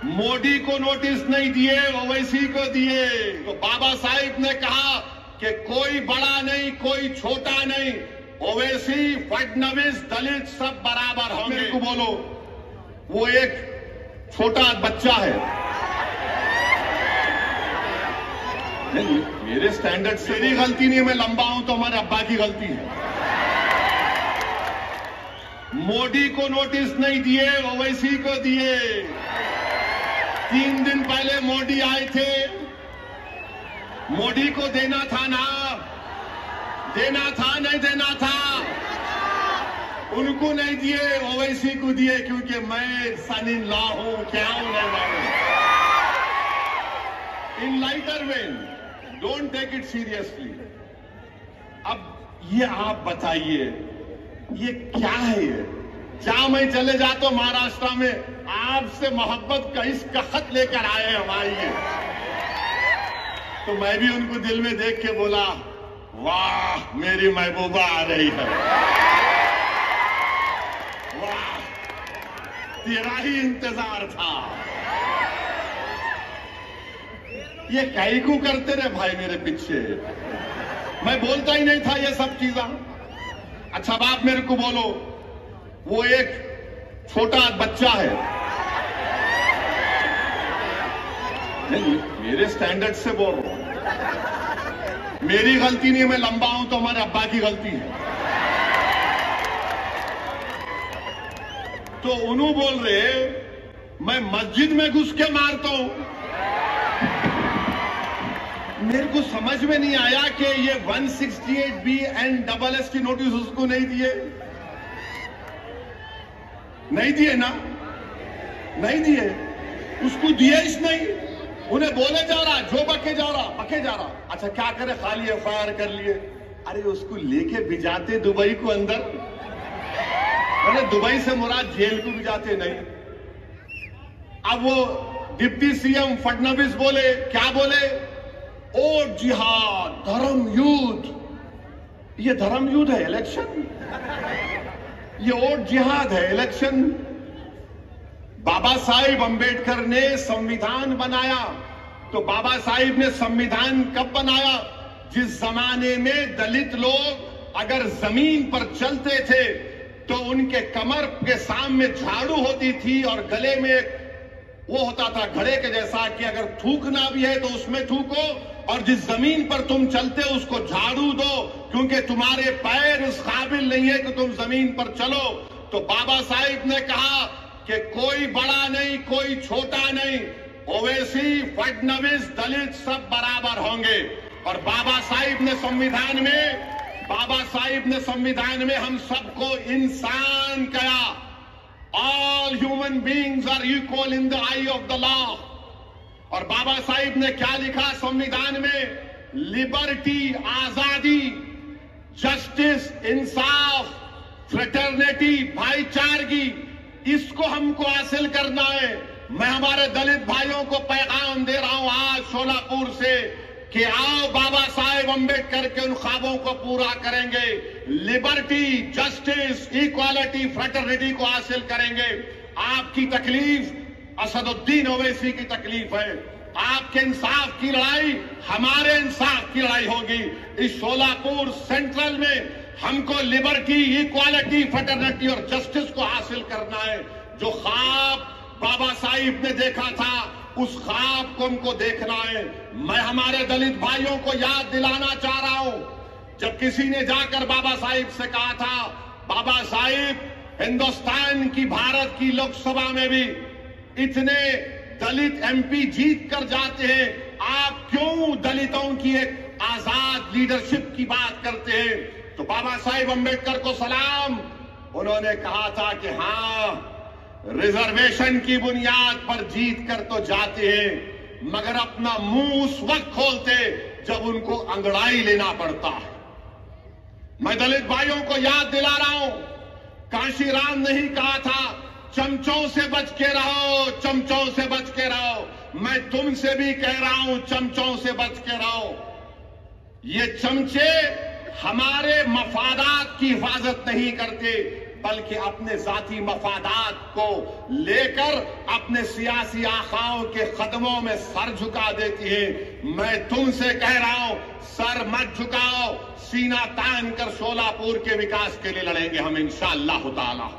मोदी को नोटिस नहीं दिए, ओवैसी को दिए। तो बाबा साहिब ने कहा कि कोई बड़ा नहीं, कोई छोटा नहीं, ओवैसी, फडणवीस, दलित सब बराबर होंगे। मेरे को बोलो, वो एक छोटा बच्चा है। नहीं, मेरे स्टैंडर्ड से मेरी गलती नहीं है, मैं लंबा हूं तो हमारे अब्बा की गलती है। मोदी को नोटिस नहीं दिए, ओवैसी को दिए। 3 दिन पहले मोदी आए थे, मोदी को देना था ना, देना था नहीं देना था, उनको नहीं दिए, ओवैसी को दिए, क्योंकि मैं सन इन लॉ हूं, क्या हूं नहीं मालूम। In lighter vein, don't take it seriously. अब ये आप बताइए, ये क्या है? ये जहां मैं चले जाता हूं महाराष्ट्र में, आपसे मोहब्बत का इस खत लेकर आए हमारी ये। तो मैं भी उनको दिल में देख के बोला, वाह मेरी महबूबा आ रही है, वाह तेरा ही इंतजार था। ये कई को करते रहे भाई मेरे पीछे, मैं बोलता ही नहीं था ये सब चीजें। अच्छा अब आप मेरे को बोलो, वो एक छोटा बच्चा है। नहीं, मेरे स्टैंडर्ड से बोल रहा हूं, मेरी गलती नहीं है, मैं लंबा हूं तो हमारे अब्बा की गलती है। तो उन्होंने बोल रहे मैं मस्जिद में घुस के मारता हूं। मेरे को समझ में नहीं आया कि ये 168B एंड SS की नोटिस उसको नहीं दिए, नहीं दिए ना, नहीं दिए, उसको दिए ही नहीं। उन्हें बोले जा रहा, जो बके जा रहा। अच्छा क्या करे, खाली FIR कर लिए। अरे उसको लेके भिजाते दुबई को अंदर, अरे दुबई से मुराद जेल को भिजाते नहीं। अब वो डिप्टी CM फडणवीस बोले, क्या बोले? और जिहाद, धर्म युद्ध। ये धर्म युद्ध है इलेक्शन, ये और जिहाद है इलेक्शन। बाबा साहिब अंबेडकर ने संविधान बनाया, तो बाबा साहिब ने संविधान कब बनाया? जिस जमाने में दलित लोग अगर जमीन पर चलते थे तो उनके कमर के सामने झाड़ू होती थी और गले में वो होता था घड़े के जैसा कि अगर थूकना भी है तो उसमें थूको, और जिस जमीन पर तुम चलते हो उसको झाड़ू दो, क्योंकि तुम्हारे पैर इस काबिल नहीं है कि तुम जमीन पर चलो। तो बाबा साहिब ने कहा कि कोई बड़ा नहीं, कोई छोटा नहीं, ओवैसी, फडणवीस, दलित सब बराबर होंगे। और बाबा साहिब ने संविधान में हम सबको इंसान कहा। All human beings are equal in the eye of the law. और बाबा साहिब ने क्या लिखा संविधान में? लिबर्टी, आजादी, जस्टिस, इंसाफ, फ्रेटर्निटी, भाईचारगी, इसको हमको हासिल करना है। मैं हमारे दलित भाइयों को पैगाम दे रहा हूं आज सोलापुर से कि आओ बाबा साहेब अंबेडकर के उन ख्वाबों को पूरा करेंगे। लिबर्टी, जस्टिस, इक्वालिटी, फ्रेटर्निटी को हासिल करेंगे। आपकी तकलीफ असदुद्दीन ओवैसी की तकलीफ है, आपके इंसाफ की लड़ाई हमारे इंसाफ की लड़ाई होगी। इस सोलापुर सेंट्रल में हमको लिबर्टी, इक्वालिटी, फ्रेटर्निटी और जस्टिस को हासिल करना है। जो ख्वाब बाबा साहिब ने देखा था उस ख्वाब को हमको देखना है। मैं हमारे दलित भाइयों को याद दिलाना चाह रहा हूं, जब किसी ने जाकर बाबा साहिब से कहा था, बाबा साहिब हिंदुस्तान की, भारत की लोकसभा में भी इतने दलित MP जीत कर जाते हैं, आप क्यों दलितों की एक आजाद लीडरशिप की बात करते हैं? तो बाबा साहिब अंबेडकर को सलाम, उन्होंने कहा था कि हां, रिजर्वेशन की बुनियाद पर जीत कर तो जाते हैं, मगर अपना मुंह उस वक्त खोलते जब उनको अंगड़ाई लेना पड़ता है। मैं दलित भाइयों को याद दिला रहा हूं, कांशीराम ने ही कहा था, चमचों से बच के रहो, चमचों से बच के रहो। मैं तुमसे भी कह रहा हूं, चमचों से बच के रहो। ये चमचे हमारे मफादात की हिफाजत नहीं करते, बल्कि अपने जाती मफादात को लेकर अपने सियासी आखाओं के कदमों में सर झुका देती है। मैं तुमसे कह रहा हूं, सर मत झुकाओ, सीना तान कर शोलापुर के विकास के लिए लड़ेंगे हम इंशाअल्लाह ताला।